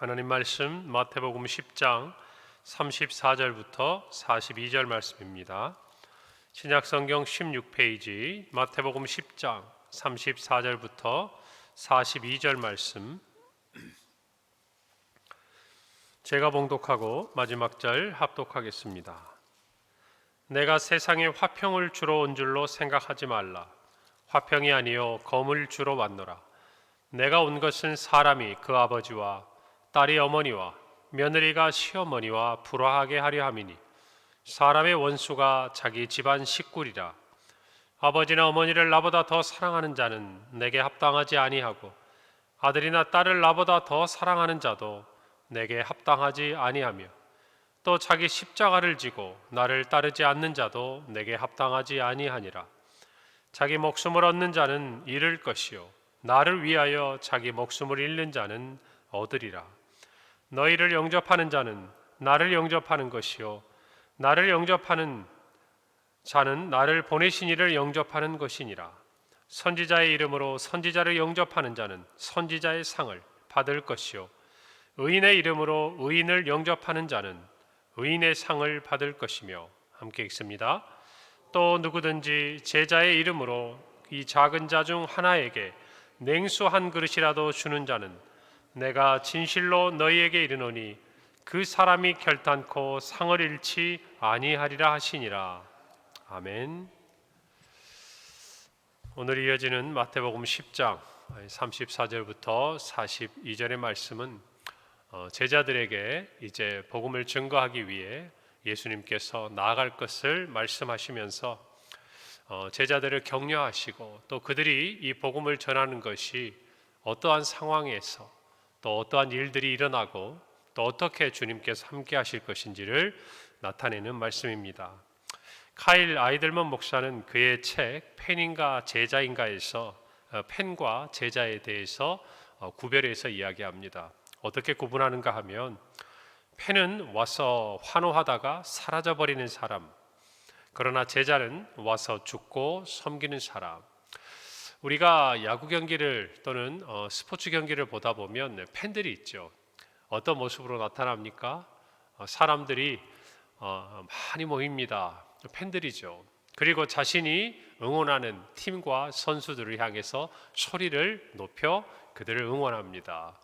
하나님 말씀 마태복음 10장 34절부터 42절 말씀입니다. 신약성경 16페이지 마태복음 10장 34절부터 42절 말씀, 제가 봉독하고 마지막 절 합독하겠습니다. 내가 세상에 화평을 주러 온 줄로 생각하지 말라. 화평이 아니요 검을 주러 왔노라. 내가 온 것은 사람이 그 아버지와 딸이 어머니와 며느리가 시어머니와 불화하게 하려 함이니, 사람의 원수가 자기 집안 식구리라. 아버지나 어머니를 나보다 더 사랑하는 자는 내게 합당하지 아니하고, 아들이나 딸을 나보다 더 사랑하는 자도 내게 합당하지 아니하며, 또 자기 십자가를 지고 나를 따르지 않는 자도 내게 합당하지 아니하니라. 자기 목숨을 얻는 자는 잃을 것이요 나를 위하여 자기 목숨을 잃는 자는 얻으리라. 너희를 영접하는 자는 나를 영접하는 것이요 나를 영접하는 자는 나를 보내신 이를 영접하는 것이니라. 선지자의 이름으로 선지자를 영접하는 자는 선지자의 상을 받을 것이요 의인의 이름으로 의인을 영접하는 자는 의인의 상을 받을 것이며. 함께 읽습니다. 또 누구든지 제자의 이름으로 이 작은 자 중 하나에게 냉수 한 그릇이라도 주는 자는 내가 진실로 너희에게 이르노니 그 사람이 결단코 상을 잃지 아니하리라 하시니라. 아멘. 오늘 이어지는 마태복음 10장 34절부터 42절의 말씀은 제자들에게 이제 복음을 증거하기 위해 예수님께서 나아갈 것을 말씀하시면서 제자들을 격려하시고, 또 그들이 이 복음을 전하는 것이 어떠한 상황에서 또 어떠한 일들이 일어나고 또 어떻게 주님께서 함께 하실 것인지를 나타내는 말씀입니다. 카일 아이들먼 목사는 그의 책 펜인가 제자인가에서 펜과 제자에 대해서 구별해서 이야기합니다. 어떻게 구분하는가 하면, 펜은 와서 환호하다가 사라져버리는 사람, 그러나 제자는 와서 죽고 섬기는 사람. 우리가 야구 경기를 또는 스포츠 경기를 보다 보면 팬들이 있죠. 어떤 모습으로 나타납니까? 사람들이 많이 모입니다. 팬들이죠. 그리고 자신이 응원하는 팀과 선수들을 향해서 소리를 높여 그들을 응원합니다.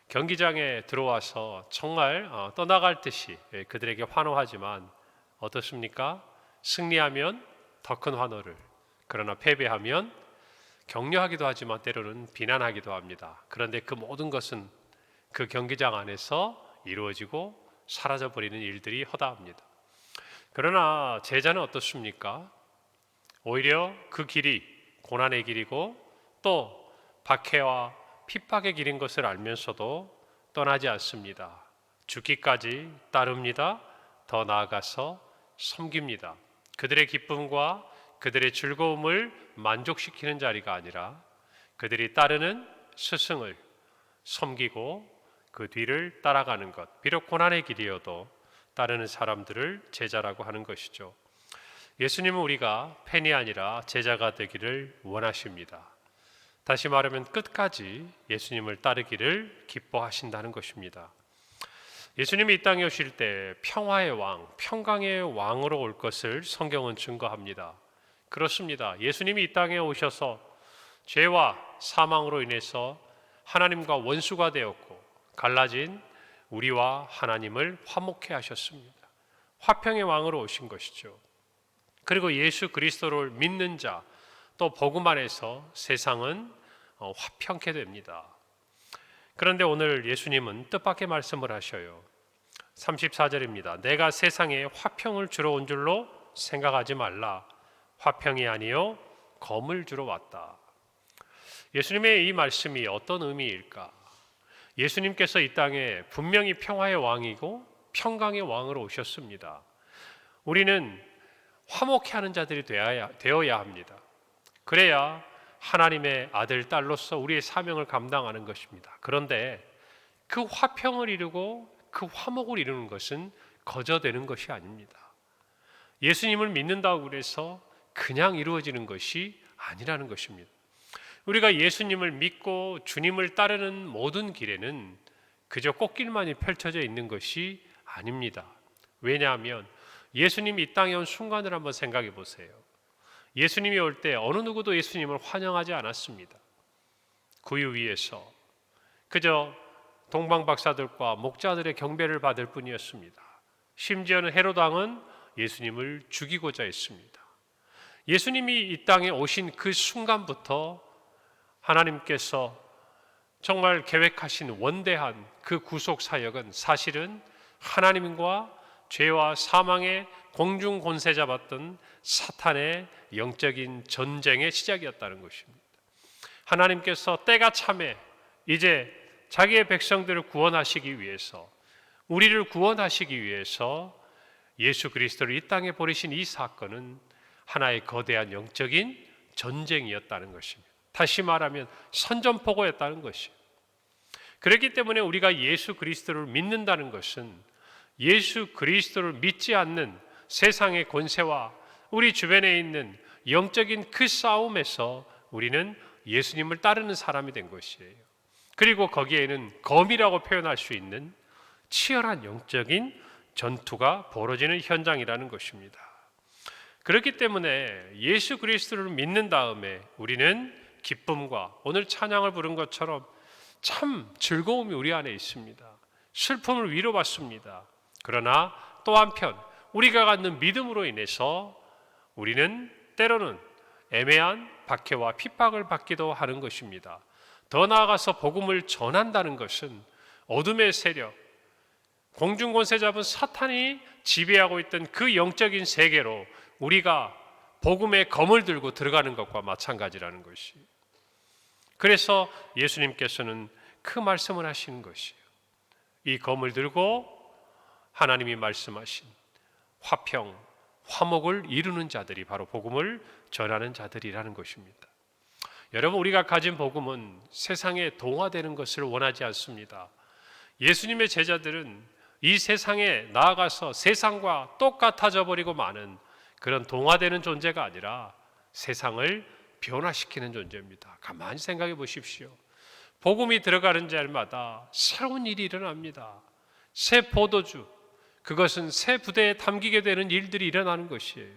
경기장에 들어와서 정말 떠나갈 듯이 그들에게 환호하지만 어떻습니까? 승리하면 더 큰 환호를, 그러나 패배하면 격려하기도 하지만 때로는 비난하기도 합니다. 그런데 그 모든 것은 그 경기장 안에서 이루어지고 사라져버리는 일들이 허다합니다. 그러나 제자는 어떻습니까? 오히려 그 길이 고난의 길이고 또 박해와 핍박의 길인 것을 알면서도 떠나지 않습니다. 죽기까지 따릅니다. 더 나아가서 섬깁니다. 그들의 기쁨과 그들의 즐거움을 만족시키는 자리가 아니라 그들이 따르는 스승을 섬기고 그 뒤를 따라가는 것, 비록 고난의 길이어도 따르는 사람들을 제자라고 하는 것이죠. 예수님은 우리가 팬이 아니라 제자가 되기를 원하십니다. 다시 말하면 끝까지 예수님을 따르기를 기뻐하신다는 것입니다. 예수님이 이 땅에 오실 때 평화의 왕, 평강의 왕으로 올 것을 성경은 증거합니다. 그렇습니다. 예수님이 이 땅에 오셔서 죄와 사망으로 인해서 하나님과 원수가 되었고 갈라진 우리와 하나님을 화목케 하셨습니다. 화평의 왕으로 오신 것이죠. 그리고 예수 그리스도를 믿는 자, 또 복음 안에서 세상은 화평케 됩니다. 그런데 오늘 예수님은 뜻밖의 말씀을 하셔요. 34절입니다. 내가 세상에 화평을 주러 온 줄로 생각하지 말라. 화평이 아니요 검을 주러 왔다. 예수님의 이 말씀이 어떤 의미일까? 예수님께서 이 땅에 분명히 평화의 왕이고 평강의 왕으로 오셨습니다. 우리는 화목해 하는 자들이 되어야 합니다. 그래야 하나님의 아들, 딸로서 우리의 사명을 감당하는 것입니다. 그런데 그 화평을 이루고 그 화목을 이루는 것은 거저되는 것이 아닙니다. 예수님을 믿는다고 해서 그냥 이루어지는 것이 아니라는 것입니다. 우리가 예수님을 믿고 주님을 따르는 모든 길에는 그저 꽃길만이 펼쳐져 있는 것이 아닙니다. 왜냐하면 예수님이 이 땅에 온 순간을 한번 생각해 보세요. 예수님이 올 때 어느 누구도 예수님을 환영하지 않았습니다. 구유 위에서 그저 동방박사들과 목자들의 경배를 받을 뿐이었습니다. 심지어는 헤롯 왕은 예수님을 죽이고자 했습니다. 예수님이 이 땅에 오신 그 순간부터 하나님께서 정말 계획하신 원대한 그 구속 사역은 사실은 하나님과 죄와 사망의 공중 권세 잡았던 사탄의 영적인 전쟁의 시작이었다는 것입니다. 하나님께서 때가 참에 이제 자기의 백성들을 구원하시기 위해서, 우리를 구원하시기 위해서 예수 그리스도를 이 땅에 보내신 이 사건은 하나의 거대한 영적인 전쟁이었다는 것입니다. 다시 말하면 선전포고였다는 것이에요. 그렇기 때문에 우리가 예수 그리스도를 믿는다는 것은 예수 그리스도를 믿지 않는 세상의 권세와 우리 주변에 있는 영적인 그 싸움에서 우리는 예수님을 따르는 사람이 된 것이에요. 그리고 거기에는 검이라고 표현할 수 있는 치열한 영적인 전투가 벌어지는 현장이라는 것입니다. 그렇기 때문에 예수 그리스도를 믿는 다음에 우리는 기쁨과 오늘 찬양을 부른 것처럼 참 즐거움이 우리 안에 있습니다. 슬픔을 위로받습니다. 그러나 또 한편 우리가 갖는 믿음으로 인해서 우리는 때로는 애매한 박해와 핍박을 받기도 하는 것입니다. 더 나아가서 복음을 전한다는 것은 어둠의 세력, 공중권세 잡은 사탄이 지배하고 있던 그 영적인 세계로 우리가 복음의 검을 들고 들어가는 것과 마찬가지라는 것이. 그래서 예수님께서는 그 말씀을 하시는 것이에요. 이 검을 들고 하나님이 말씀하신 화평, 화목을 이루는 자들이 바로 복음을 전하는 자들이라는 것입니다. 여러분, 우리가 가진 복음은 세상에 동화되는 것을 원하지 않습니다. 예수님의 제자들은 이 세상에 나아가서 세상과 똑같아져 버리고 마는 그런 동화되는 존재가 아니라 세상을 변화시키는 존재입니다. 가만히 생각해 보십시오. 복음이 들어가는 자리마다 새로운 일이 일어납니다. 새 포도주, 그것은 새 부대에 담기게 되는 일들이 일어나는 것이에요.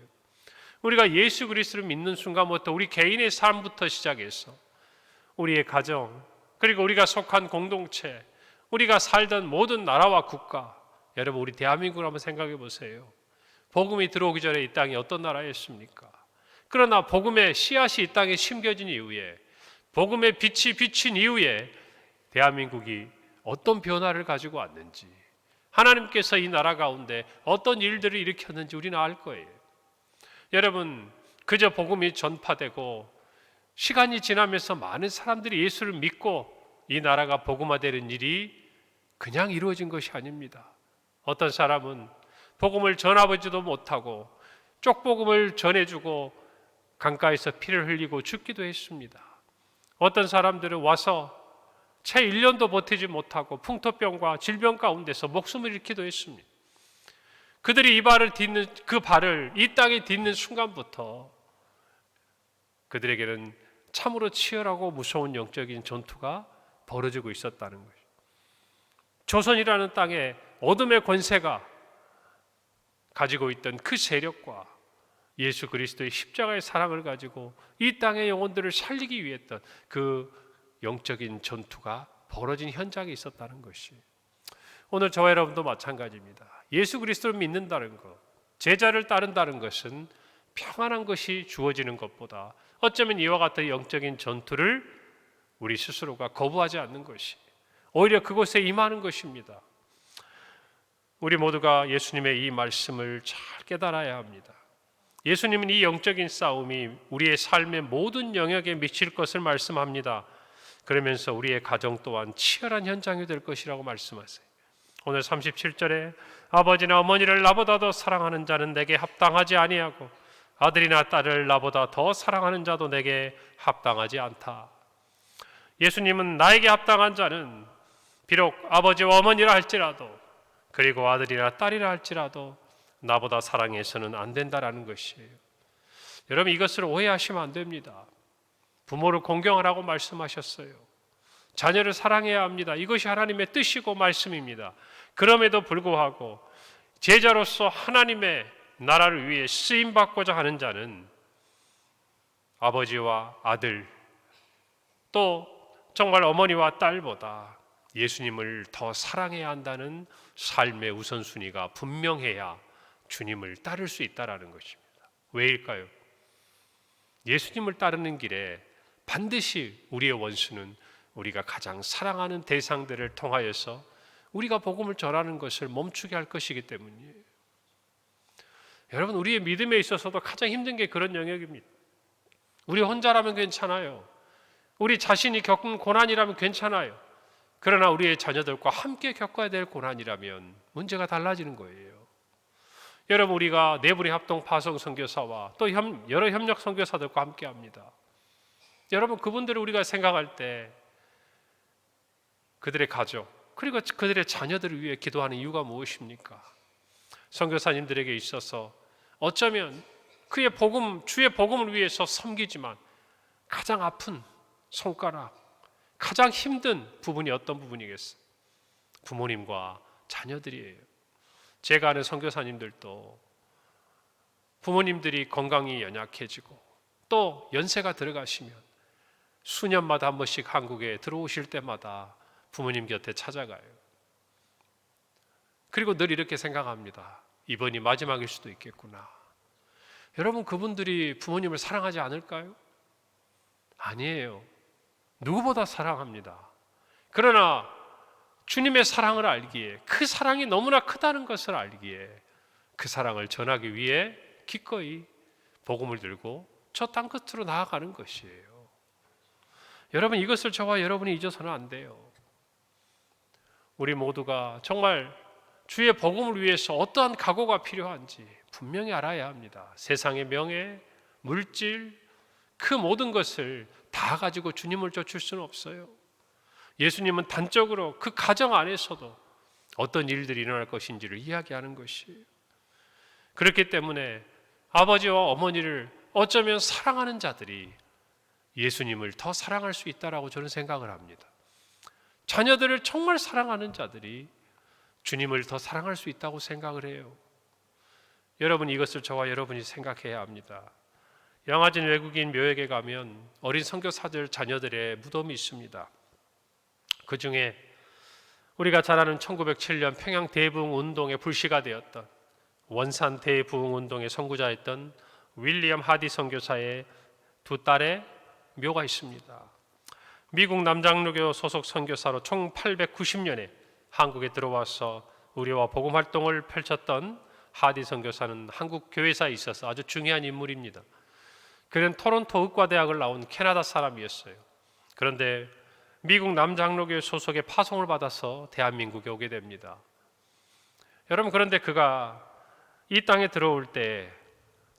우리가 예수 그리스도를 믿는 순간부터 우리 개인의 삶부터 시작해서 우리의 가정, 그리고 우리가 속한 공동체, 우리가 살던 모든 나라와 국가, 여러분 우리 대한민국을 한번 생각해 보세요. 복음이 들어오기 전에 이 땅이 어떤 나라였습니까? 그러나 복음의 씨앗이 이 땅에 심겨진 이후에, 복음의 빛이 비친 이후에 대한민국이 어떤 변화를 가지고 왔는지, 하나님께서 이 나라 가운데 어떤 일들을 일으켰는지 우리는 알 거예요. 여러분, 그저 복음이 전파되고 시간이 지나면서 많은 사람들이 예수를 믿고 이 나라가 복음화되는 일이 그냥 이루어진 것이 아닙니다. 어떤 사람은 복음을 전하지도 못하고 쪽복음을 전해주고 강가에서 피를 흘리고 죽기도 했습니다. 어떤 사람들은 와서 채 1년도 버티지 못하고 풍토병과 질병 가운데서 목숨을 잃기도 했습니다. 그들이 이 발을 딛는, 그 발을 이 땅에 딛는 순간부터 그들에게는 참으로 치열하고 무서운 영적인 전투가 벌어지고 있었다는 것이죠. 조선이라는 땅에 어둠의 권세가 가지고 있던 그 세력과 예수 그리스도의 십자가의 사랑을 가지고 이 땅의 영혼들을 살리기 위해 했던 그 영적인 전투가 벌어진 현장에 있었다는 것이, 오늘 저와 여러분도 마찬가지입니다. 예수 그리스도를 믿는다는 것, 제자를 따른다는 것은 평안한 것이 주어지는 것보다 어쩌면 이와 같은 영적인 전투를 우리 스스로가 거부하지 않는 것이 오히려 그곳에 임하는 것입니다. 우리 모두가 예수님의 이 말씀을 잘 깨달아야 합니다. 예수님은 이 영적인 싸움이 우리의 삶의 모든 영역에 미칠 것을 말씀합니다. 그러면서 우리의 가정 또한 치열한 현장이 될 것이라고 말씀하세요. 오늘 37절에 아버지나 어머니를 나보다 더 사랑하는 자는 내게 합당하지 아니하고 아들이나 딸을 나보다 더 사랑하는 자도 내게 합당하지 않다. 예수님은 나에게 합당한 자는 비록 아버지와 어머니라 할지라도, 그리고 아들이나 딸이라 할지라도 나보다 사랑해서는 안 된다라는 것이에요. 여러분, 이것을 오해하시면 안 됩니다. 부모를 공경하라고 말씀하셨어요. 자녀를 사랑해야 합니다. 이것이 하나님의 뜻이고 말씀입니다. 그럼에도 불구하고 제자로서 하나님의 나라를 위해 쓰임받고자 하는 자는 아버지와 아들, 또 정말 어머니와 딸보다 예수님을 더 사랑해야 한다는 삶의 우선순위가 분명해야 주님을 따를 수 있다는 것입니다. 왜일까요? 예수님을 따르는 길에 반드시 우리의 원수는 우리가 가장 사랑하는 대상들을 통하여서 우리가 복음을 전하는 것을 멈추게 할 것이기 때문이에요. 여러분, 우리의 믿음에 있어서도 가장 힘든 게 그런 영역입니다. 우리 혼자라면 괜찮아요. 우리 자신이 겪은 고난이라면 괜찮아요. 그러나 우리의 자녀들과 함께 겪어야 될 고난이라면 문제가 달라지는 거예요. 여러분, 우리가 네브리 합동 파송 선교사와 또 여러 협력 선교사들과 함께 합니다. 여러분, 그분들을 우리가 생각할 때 그들의 가족 그리고 그들의 자녀들을 위해 기도하는 이유가 무엇입니까? 선교사님들에게 있어서 어쩌면 그의 복음, 주의 복음을 위해서 섬기지만 가장 아픈 손가락, 가장 힘든 부분이 어떤 부분이겠어요? 부모님과 자녀들이에요. 제가 아는 선교사님들도 부모님들이 건강이 연약해지고 또 연세가 들어가시면 수년마다 한 번씩 한국에 들어오실 때마다 부모님 곁에 찾아가요. 그리고 늘 이렇게 생각합니다. 이번이 마지막일 수도 있겠구나. 여러분, 그분들이 부모님을 사랑하지 않을까요? 아니에요. 누구보다 사랑합니다. 그러나 주님의 사랑을 알기에, 그 사랑이 너무나 크다는 것을 알기에 그 사랑을 전하기 위해 기꺼이 복음을 들고 저 땅 끝으로 나아가는 것이에요. 여러분, 이것을 저와 여러분이 잊어서는 안 돼요. 우리 모두가 정말 주의 복음을 위해서 어떠한 각오가 필요한지 분명히 알아야 합니다. 세상의 명예, 물질, 그 모든 것을 다 가지고 주님을 쫓을 수는 없어요. 예수님은 단적으로 그 가정 안에서도 어떤 일들이 일어날 것인지를 이야기하는 것이에요. 그렇기 때문에 아버지와 어머니를 어쩌면 사랑하는 자들이 예수님을 더 사랑할 수 있다라고 저는 생각을 합니다. 자녀들을 정말 사랑하는 자들이 주님을 더 사랑할 수 있다고 생각을 해요. 여러분, 이것을 저와 여러분이 생각해야 합니다. 영화진 외국인 묘역에 가면 어린 선교사들 자녀들의 무덤이 있습니다. 그 중에 우리가 잘 아는 1907년 평양 대부흥 운동의 불씨가 되었던 원산 대부흥 운동의 선구자였던 윌리엄 하디 선교사의 두 딸의 묘가 있습니다. 미국 남장로교 소속 선교사로 1890년에 한국에 들어와서 우리와 복음 활동을 펼쳤던 하디 선교사는 한국 교회사에 있어서 아주 중요한 인물입니다. 그는 토론토 의과대학을 나온 캐나다 사람이었어요. 그런데 미국 남장로교 소속의 파송을 받아서 대한민국에 오게 됩니다. 여러분, 그런데 그가 이 땅에 들어올 때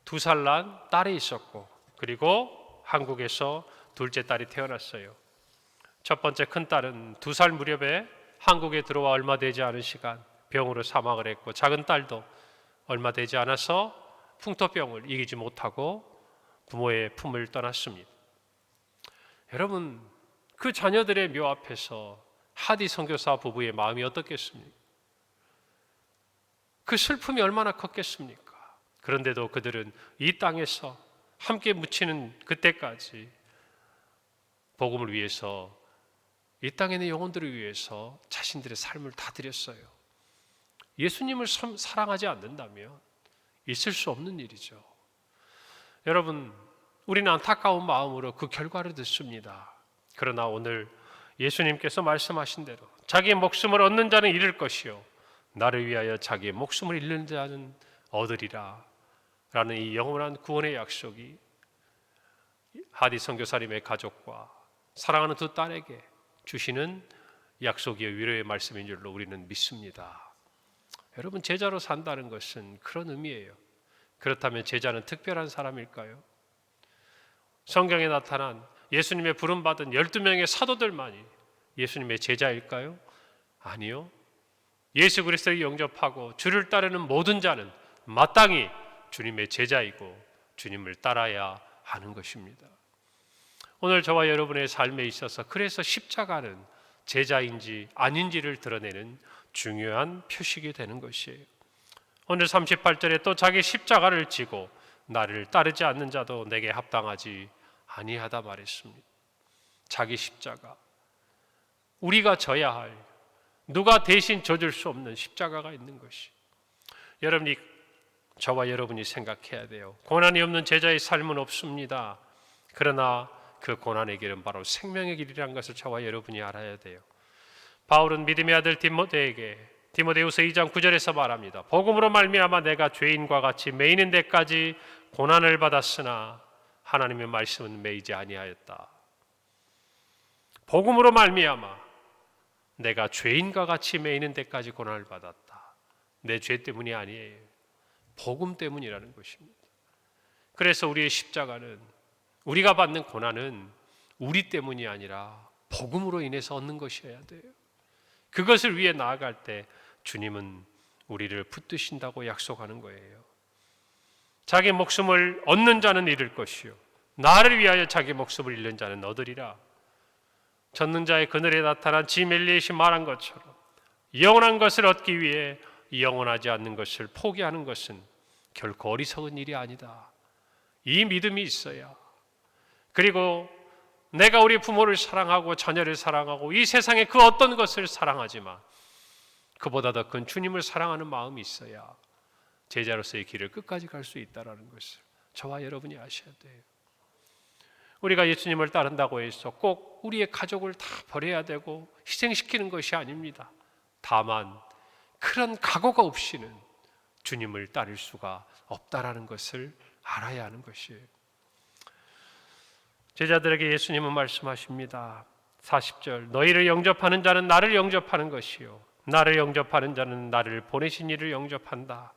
2살 난 딸이 있었고, 그리고 한국에서 둘째 딸이 태어났어요. 첫 번째 큰 딸은 2살 무렵에 한국에 들어와 얼마 되지 않은 시간 병으로 사망을 했고, 작은 딸도 얼마 되지 않아서 풍토병을 이기지 못하고 부모의 품을 떠났습니다. 여러분, 그 자녀들의 묘 앞에서 하디 선교사 부부의 마음이 어떻겠습니까? 그 슬픔이 얼마나 컸겠습니까? 그런데도 그들은 이 땅에서 함께 묻히는 그때까지 복음을 위해서, 이 땅에 있는 영혼들을 위해서 자신들의 삶을 다 드렸어요. 예수님을 사랑하지 않는다면 있을 수 없는 일이죠. 여러분, 우리는 안타까운 마음으로 그 결과를 듣습니다. 그러나 오늘 예수님께서 말씀하신 대로 자기의 목숨을 얻는 자는 잃을 것이요 나를 위하여 자기의 목숨을 잃는 자는 얻으리라 라는 이 영원한 구원의 약속이 하디 선교사님의 가족과 사랑하는 두 딸에게 주시는 약속이요 위로의 말씀인 줄로 우리는 믿습니다. 여러분, 제자로 산다는 것은 그런 의미예요. 그렇다면 제자는 특별한 사람일까요? 성경에 나타난 예수님의 부름받은 12명의 사도들만이 예수님의 제자일까요? 아니요. 예수 그리스도를 영접하고 주를 따르는 모든 자는 마땅히 주님의 제자이고 주님을 따라야 하는 것입니다. 오늘 저와 여러분의 삶에 있어서 그래서 십자가는 제자인지 아닌지를 드러내는 중요한 표식이 되는 것이에요. 오늘 38절에 또 자기 십자가를 지고 나를 따르지 않는 자도 내게 합당하지 아니하다 말했습니다. 자기 십자가, 우리가 져야 할, 누가 대신 져줄 수 없는 십자가가 있는 것이, 여러분이, 저와 여러분이 생각해야 돼요. 고난이 없는 제자의 삶은 없습니다. 그러나 그 고난의 길은 바로 생명의 길이라는 것을 저와 여러분이 알아야 돼요. 바울은 믿음의 아들 디모데에게 디모데후서 2장 9절에서 말합니다. 복음으로 말미암아 내가 죄인과 같이 매이는 데까지 고난을 받았으나 하나님의 말씀은 매이지 아니하였다. 복음으로 말미암아 내가 죄인과 같이 매이는 데까지 고난을 받았다. 내 죄 때문이 아니에요. 복음 때문이라는 것입니다. 그래서 우리의 십자가는, 우리가 받는 고난은 우리 때문이 아니라 복음으로 인해서 얻는 것이어야 돼요. 그것을 위해 나아갈 때 주님은 우리를 붙드신다고 약속하는 거예요. 자기 목숨을 얻는 자는 잃을 것이요 나를 위하여 자기 목숨을 잃는 자는 얻으리라. 젖는 자의 그늘에 나타난 짐 엘리엇이 말한 것처럼 영원한 것을 얻기 위해 영원하지 않는 것을 포기하는 것은 결코 어리석은 일이 아니다. 이 믿음이 있어야, 그리고 내가 우리 부모를 사랑하고 자녀를 사랑하고 이 세상의 그 어떤 것을 사랑하지만 그보다 더 큰 주님을 사랑하는 마음이 있어야 제자로서의 길을 끝까지 갈 수 있다는 것을 저와 여러분이 아셔야 돼요. 우리가 예수님을 따른다고 해서 꼭 우리의 가족을 다 버려야 되고 희생시키는 것이 아닙니다. 다만 그런 각오가 없이는 주님을 따를 수가 없다라는 것을 알아야 하는 것이에요. 제자들에게 예수님은 말씀하십니다. 40절, 너희를 영접하는 자는 나를 영접하는 것이요 나를 영접하는 자는 나를 보내신 이를 영접한다.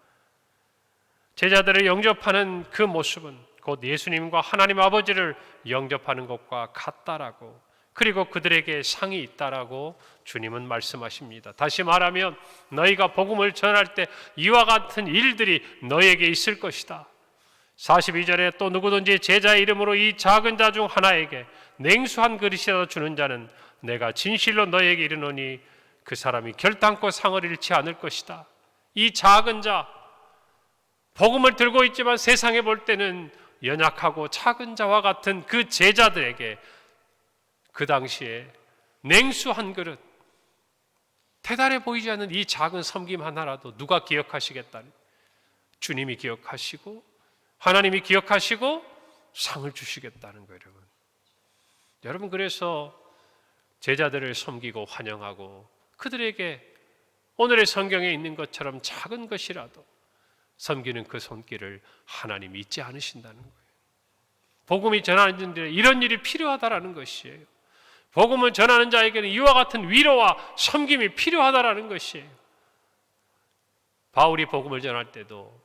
제자들을 영접하는 그 모습은 곧 예수님과 하나님 아버지를 영접하는 것과 같다라고, 그리고 그들에게 상이 있다라고 주님은 말씀하십니다. 다시 말하면 너희가 복음을 전할 때 이와 같은 일들이 너희에게 있을 것이다. 42절에 또 누구든지 제자의 이름으로 이 작은 자 중 하나에게 냉수 한 그릇이라도 주는 자는 내가 진실로 너희에게 이르노니 그 사람이 결단코 상을 잃지 않을 것이다. 이 작은 자, 복음을 들고 있지만 세상에 볼 때는 연약하고 작은 자와 같은 그 제자들에게 그 당시에 냉수 한 그릇, 대단해 보이지 않는 이 작은 섬김 하나라도 누가 기억하시겠다니? 주님이 기억하시고 하나님이 기억하시고 상을 주시겠다는 거예요. 여러분, 그래서 제자들을 섬기고 환영하고 그들에게 오늘의 성경에 있는 것처럼 작은 것이라도 섬기는 그 손길을 하나님이 잊지 않으신다는 거예요. 복음이 전하는 데 이런 일이 필요하다라는 것이에요. 복음을 전하는 자에게는 이와 같은 위로와 섬김이 필요하다라는 것이에요. 바울이 복음을 전할 때도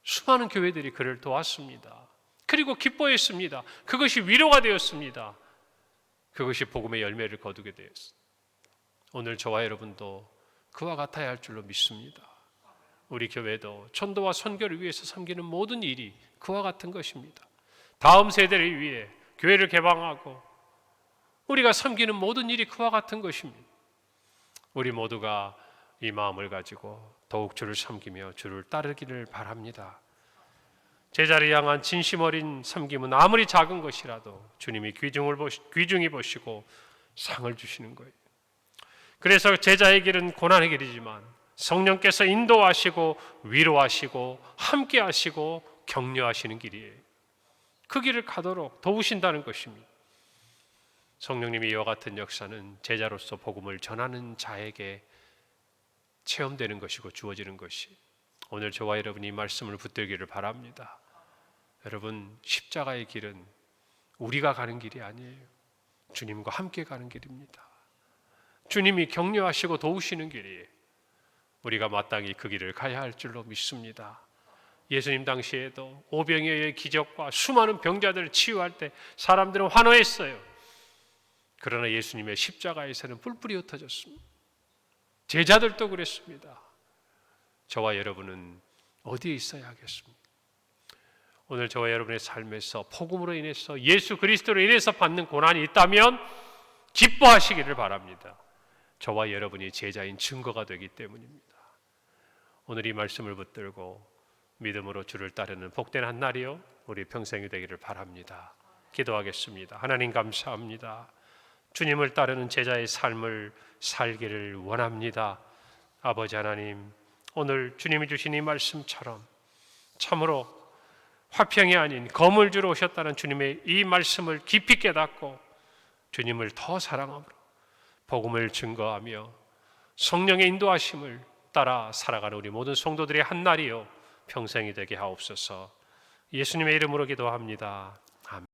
수많은 교회들이 그를 도왔습니다. 그리고 기뻐했습니다. 그것이 위로가 되었습니다. 그것이 복음의 열매를 거두게 되었습니다. 오늘 저와 여러분도 그와 같아야 할 줄로 믿습니다. 우리 교회도 전도와 선교를 위해서 섬기는 모든 일이 그와 같은 것입니다. 다음 세대를 위해 교회를 개방하고 우리가 섬기는 모든 일이 그와 같은 것입니다. 우리 모두가 이 마음을 가지고 더욱 주를 섬기며 주를 따르기를 바랍니다. 제자를 향한 진심 어린 섬김은 아무리 작은 것이라도 주님이 귀중히 보시고 상을 주시는 거예요. 그래서 제자의 길은 고난의 길이지만 성령께서 인도하시고 위로하시고 함께하시고 격려하시는 길이에요. 그 길을 가도록 도우신다는 것입니다. 성령님이 이와 같은 역사는 제자로서 복음을 전하는 자에게 체험되는 것이고 주어지는 것이, 오늘 저와 여러분이 이 말씀을 붙들기를 바랍니다. 여러분, 십자가의 길은 우리가 가는 길이 아니에요. 주님과 함께 가는 길입니다. 주님이 격려하시고 도우시는 길이에요. 우리가 마땅히 그 길을 가야 할 줄로 믿습니다. 예수님 당시에도 오병이어의 기적과 수많은 병자들을 치유할 때 사람들은 환호했어요. 그러나 예수님의 십자가에서는 뿔뿔이 흩어졌습니다. 제자들도 그랬습니다. 저와 여러분은 어디에 있어야 하겠습니까? 오늘 저와 여러분의 삶에서 복음으로 인해서 예수 그리스도로 인해서 받는 고난이 있다면 기뻐하시기를 바랍니다. 저와 여러분이 제자인 증거가 되기 때문입니다. 오늘 이 말씀을 붙들고 믿음으로 주를 따르는 복된 한 날이요 우리 평생이 되기를 바랍니다. 기도하겠습니다. 하나님 감사합니다. 주님을 따르는 제자의 삶을 살기를 원합니다. 아버지 하나님, 오늘 주님이 주신 이 말씀처럼 참으로 화평이 아닌 검을 주러 오셨다는 주님의 이 말씀을 깊이 깨닫고 주님을 더 사랑함으로 복음을 증거하며 성령의 인도하심을 따라 살아가는 우리 모든 성도들의 한 날이요 평생이 되게 하옵소서. 예수님의 이름으로 기도합니다.